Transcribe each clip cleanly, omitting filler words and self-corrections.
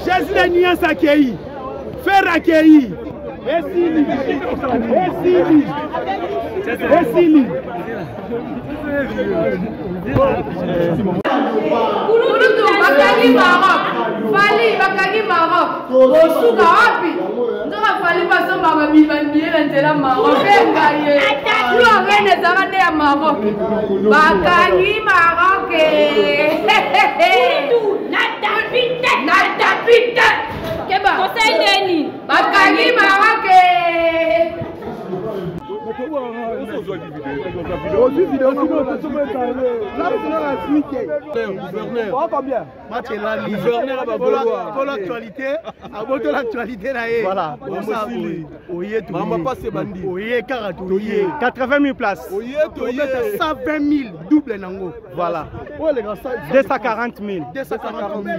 Jésus de Nias accueilli. Faire accueilli. Essili. Kulutu bakangi Maroc. Fali bakangi Maroc. Osuka wapi? Ndoka fali basomba babibaniye na nzela Maroc. Venga ye. Lo rene zarande ya Maroc. Bakangi Maroc. Natapite. Keba. Conseil deni. Bakangi Maroc. Pour l'actualité, voilà. 80 000 places. 120 000 double nango. Voilà. 240 000. 240 000.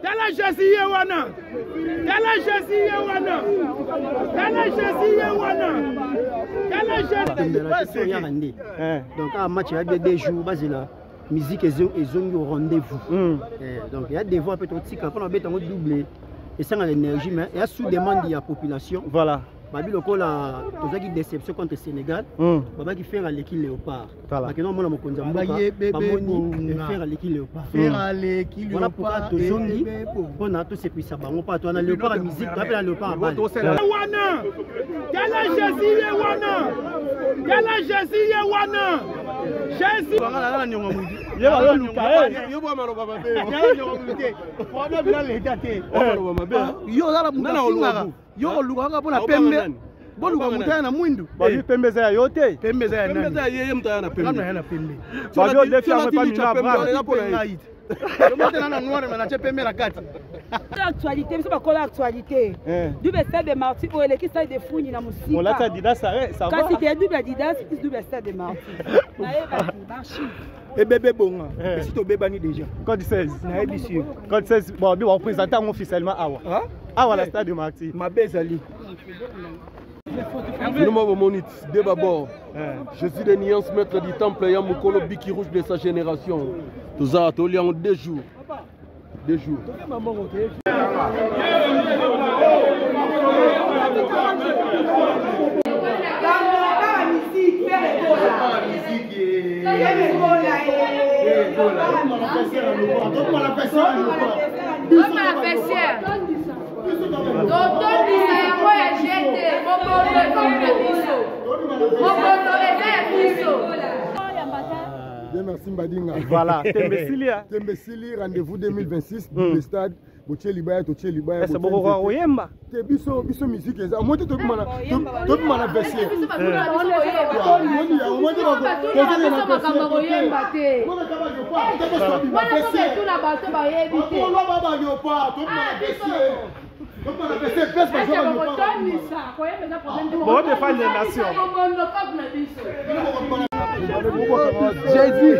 Tala Jésus Yewana. Tala Jésus Yewana. Tala Jésus Yewana. Tala Jésus Yewana. Donc un match il y a des jours basila musique et zone au rendez-vous. Donc il y a des voix peut-être aussi quand on a besoin de doubler et ça a l'énergie mais il y a sous demande de la population. Voilà. Babi loko la tozaki déception contre Sénégal. Baba qui fait l'équipe léopard. Voilà. Maintenant moi mon konza mboka bamoni faire l'équipe léopard. Faire l'équipe voilà pourquoi tozongi on a tous ces puissants bango pas toi on a léopard à musique, on appelle léopard à balle. Wana. Tala Jésus Yewana. Tala Jésus Yewana. Jésus. Bangala nyonga mudi. Yo luka yo bwa maloba mabe. Yo nyonga mudi. Kwa bila leta te. Maloba mabe. Yo la muda. Yo luka pour la pembe. Boluka mutaya na mwindu. Babi pembe za yote. Pembe za nani? Pembe za yeye mutaya na pembe. Kama yana pembe. Babi o defi amwe pa mina bravo. Yo mutana na noir na che pembe la kati. L'actualité, c'est pas quoi l'actualité. Du stade de Martyrs pour les qui stade de Founi na musique. On l'a Adidas ça va. Quand c'était double Adidas, c'est double stade de Martyrs. Et bébé bon. Si tu bébani déjà. Code 16. Code 16. Bon, on présente officiellement Awa. Awa la stade de Martyrs. Ma bezali. D'abord, je suis des nuances maître du temple et Mukolo Biki rouge de sa génération. Tout ça, tout en 2 jours. 2 jours. Merci Mbadinga. Voilà, Tembesili, rendez-vous 2026 du stade. Boche libaya. C'est bon Oyemba. Te biso musique eza. Moi to mana verser. Bon, défendre les nations. Jésus.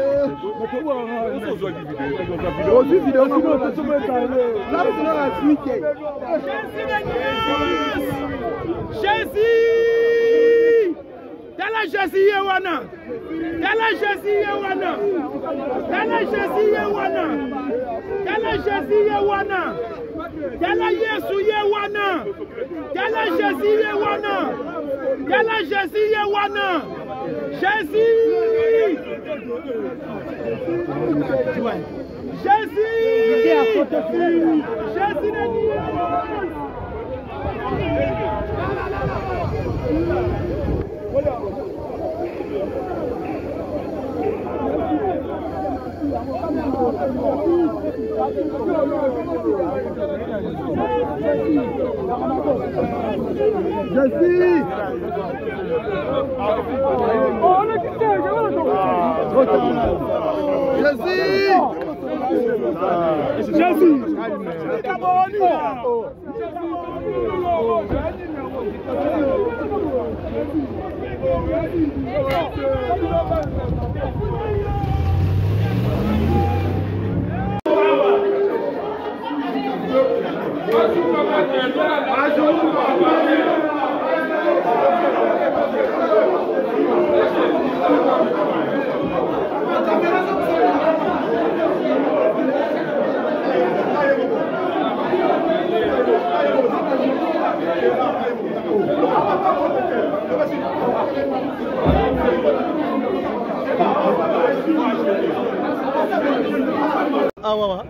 Jésus. Tala Jésus Yewana. Tala Jésus Yewana. Tala Jésus Yewana. Tala Jésus Yewana. Tala Yesu Yewana. Tala Jésus Yewana. Tala Jésus Yewana. Jésus.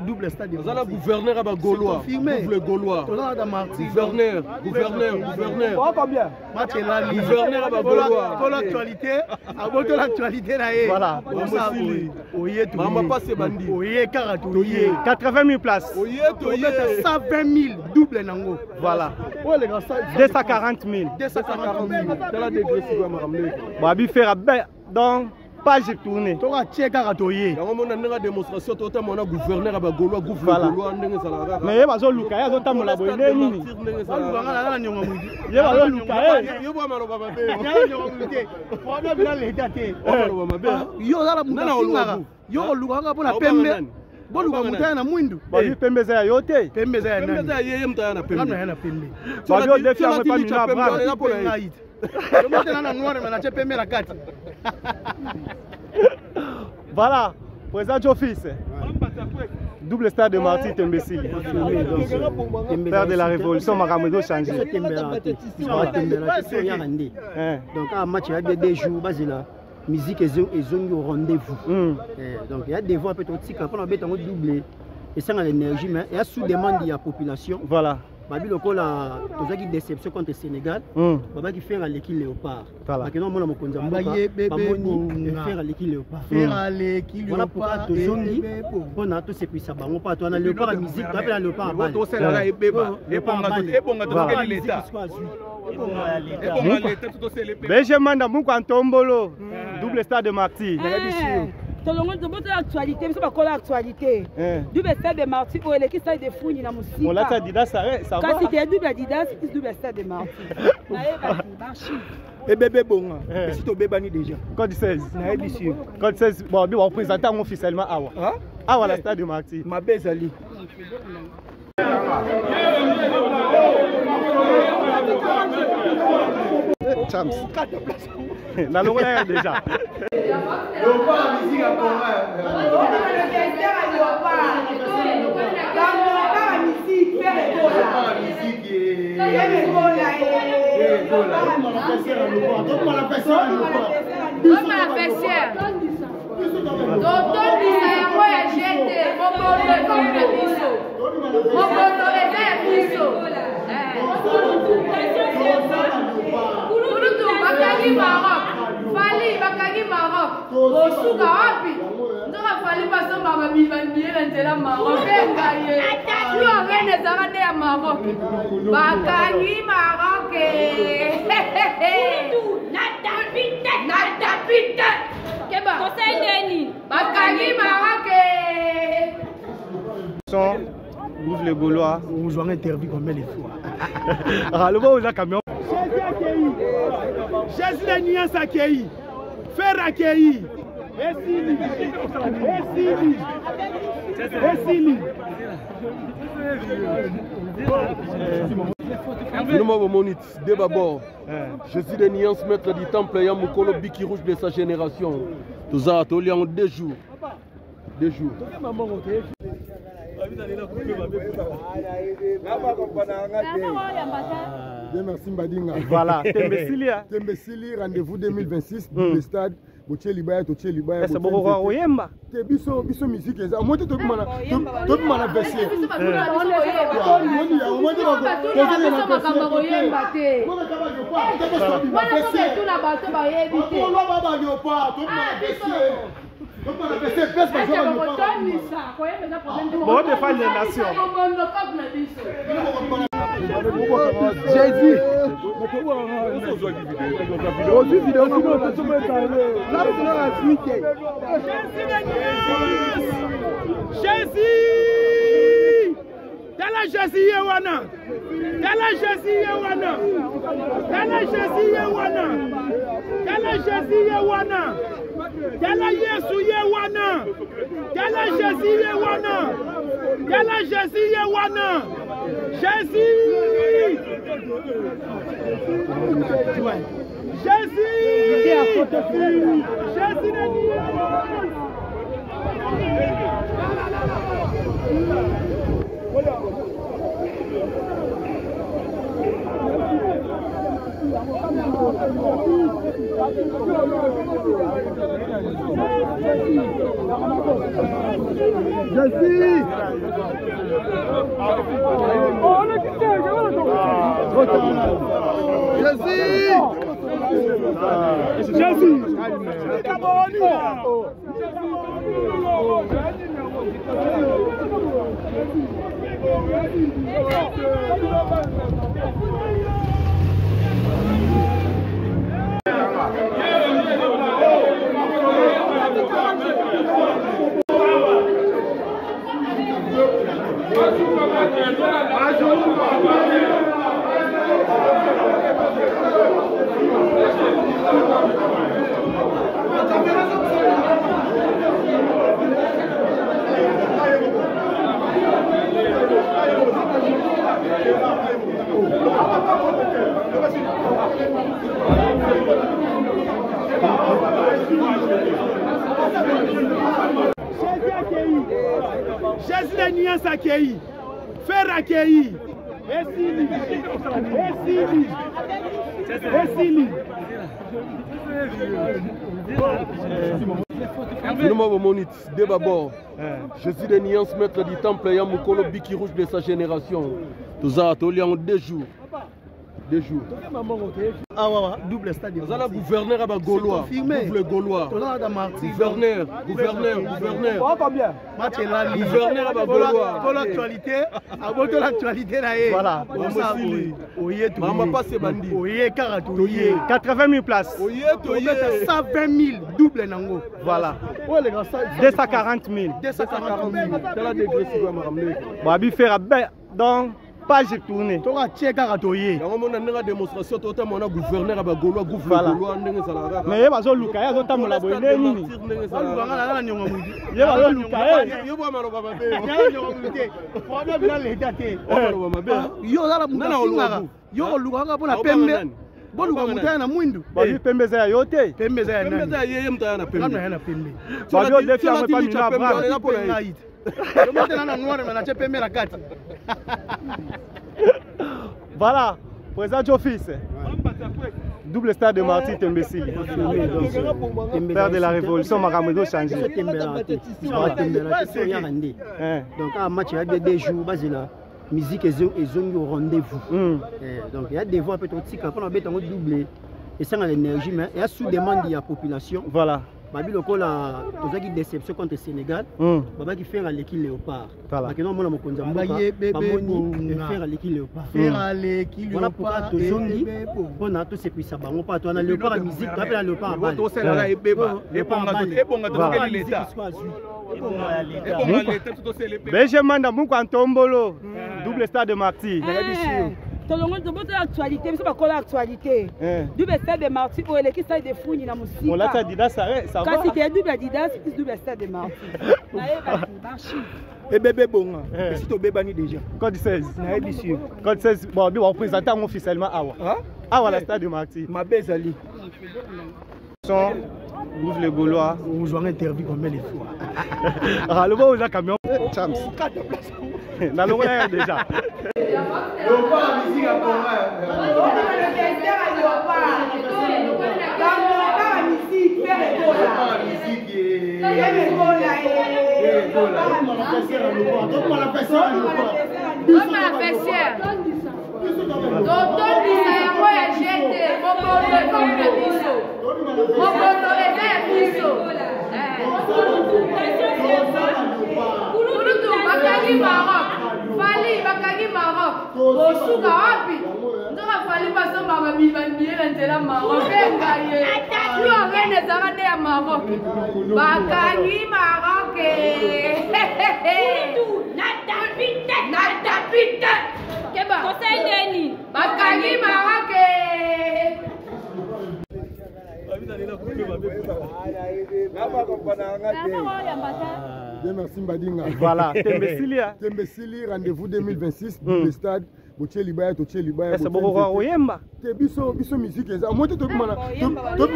double stade. Vous avez gouverneur à Gaulois. Double Gaulois. Gouverneur. Combien? Gouverneur à Gaulois. Pour l'actualité, voilà. Maman passe bandit. 80 000 places. 120 000 double nango. Voilà. 240 000. 240 000. C'est la dégressive à m'amener. Babi faire donc page tournée. Tu vas checker à toyer. On a une démonstration total mon gouverneur à Gaulois gouverneur ndenge ça. Mais il va zo luka ya zo tamola boyene nini. Luka nyonga mudi. Il va zo luka yo ba maloba mabe. Nyonga mudi. Ona bila leta te. Maloba mabe. Yo za la muka. Yo luka ngapona pembe. Boluka mutaya na mwindu. Babi pembe za yote. Pembe za nani? Pembe za yeye mutaya na pembe. Kana yana pembe. Babi o defi a pas mina bra. Voilà, président d'office. Double stade de Marty Tembesili. Père de la révolution, Maramedo changé. Donc, à match, il y a des jours, musique est au rendez-vous. Donc, il y a des voix peut-être quand on a doublé. Et ça a l'énergie, mais il y a sous demande de la population. Voilà. Babi le col a une déception contre le Sénégal. Babi qui fait à l'équipe Léopard. Parce que non, moi, mon conjoint, faire à l'équipe Léopard. Faire à l'équipe Léopard. Voilà pourquoi tu zongi. On a tous ces puissants. On pas toi, on a Léopard la musique. Tu appelles Léopard. Benjamin Damouko Antombolo. Double stade de Marty. L'actualité, c'est pas quoi l'actualité. Double stade de Marty, pour les qui stade de fouilles dans musique. On l'a dit Adidas, ça va. Quand il y a double Adidas, c'est double stade de Marty. Et bébé bon, si tu bébé bani déjà. Code 16. Code 16. Bon, on présente officiellement Awa. Awa la stade de Marty. Ma belle Ali. Chams. La longue déjà. Bakagi Maroc. Bosuka wapi? Ndoka fali paso mama bibandiela ntela Maroc. Bengaye. Yo rene zarade ya Maroc. Bakagi Maroc. Nata pita. Keba. Conseil Deni. Bakagi Maroc. Ouvre les Gaulois. On joue un interview combien de fois. Alors le bon camion. Jésus de Nias accueilli. Faire accueillir. Jésus de Nias, maître du temple, Yamukolo Biki Rouge de sa génération. Tout ça, tout le monde 2 jours. 2 jours. Merci Mbadinga. Voilà, Tembesili, rendez-vous 2026, le stade. C'est bon, Oyemba. Biso musique, moi tu mana verser. Bon, défend les nations. Jésus. Tala Jésus Yewana. Tala Jésus Yewana. Tala Jésus Yewana. Tala Jésus Yewana. Tala Yesu Yewana. Tala Jésus Yewana. Tala Jésus Yewana. Jésus. Jésus. Jésus de Niance accueilli, Fer accueilli, Essili. Jésus de Niance, maître du temple, Yamukolo Biki Rouge de sa génération. Tous à Tolian 2 jours. 2 jours. Ah ouais, double stade. Vous allez gouverneur à Gaulois. Double Gaulois. Gouverneur. Combien? Gouverneur à Gaulois. Pour l'actualité, avant l'actualité là. Voilà. Oye tout. Maman passe bandi. Oye 80 000 places. Oye tout. 120 000 double nango. Voilà. 240 000. 240 000. C'est la dégressive à me ramener. Babi faire donc page tournée. Tu vas checker à toyer. On a une démonstration totalement on a gouverneur à Gaulois, gouverneur mais il va zo luka ya zo tamola boyne nini. Il va zo luka yo ba maro baba be. Problème dans l'état té. Yo la muna yo luka pour la pembe. Bon luka mutaya na mwindu. Babi pembe za yote. Pembe za nani? Pembe za yeye mutaya na pembe. Kama na pembe. Babi o defi a pas mina bravo. Voilà, président d'office. Double stade de Marty Tembesili. Père de la révolution, Maramedo changé. Donc, un match il y a 2 jours, la musique est au rendez-vous. Donc, il y a des voix peut-être aussi quand on a doublé. Et ça a l'énergie, mais il y a sous demande de la population. Voilà. Babi loko la tozaki déception contre le Sénégal. Baba qui fait l'équipe léopard. Voilà. Maintenant moi mon konza mboka bamoni faire l'équipe léopard. Faire l'équipe léopard. Voilà pourquoi tozongi on a tous ces puissants bango pas toi na léopard la musique, on appelle la léopard bal. To sala la ebeba. Ebonga to quel l'état. Ebonga l'état tout c'est l'épée. Benjamin Mouko Antombolo. Double stade de Marty. Tolongo de l'actualité, mais c'est pas quoi l'actualité. Double stade de Marty, ou l'équipe stade de Founi na musique. On l'a Adidas ça va. Quand c'était double Adidas, c'est double stade de Marty. Marchi. Et bébé bon. Et si tu bébani déjà. Code 16. Code 16. Bon, on va présenter officiellement Awa. Awa la stade de Marty. Ma bezali. Son ouvre les Gaulois. Vous jouez interview combien de fois? Ah, le bon où camion. Chams. Dans le déjà. Bakangi Maroc, Bosuka wapi? Ndoka fali paso mama mibaniela ntela Maroc. Bengaye. Yo ngene zangane ya Maroc. Bakangi Maroc. Nada pita. Keba. Conseil deni. Bakangi Maroc. Merci Mbadinga. Voilà, Tembesili, rendez-vous 2026, le stade. Boche libaya. C'est bon roi Oyemba. Te biso musique eza. Moi te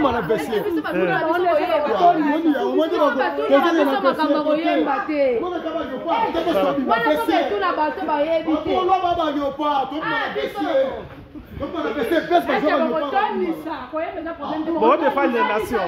mana verser. Bon, défendre les nations.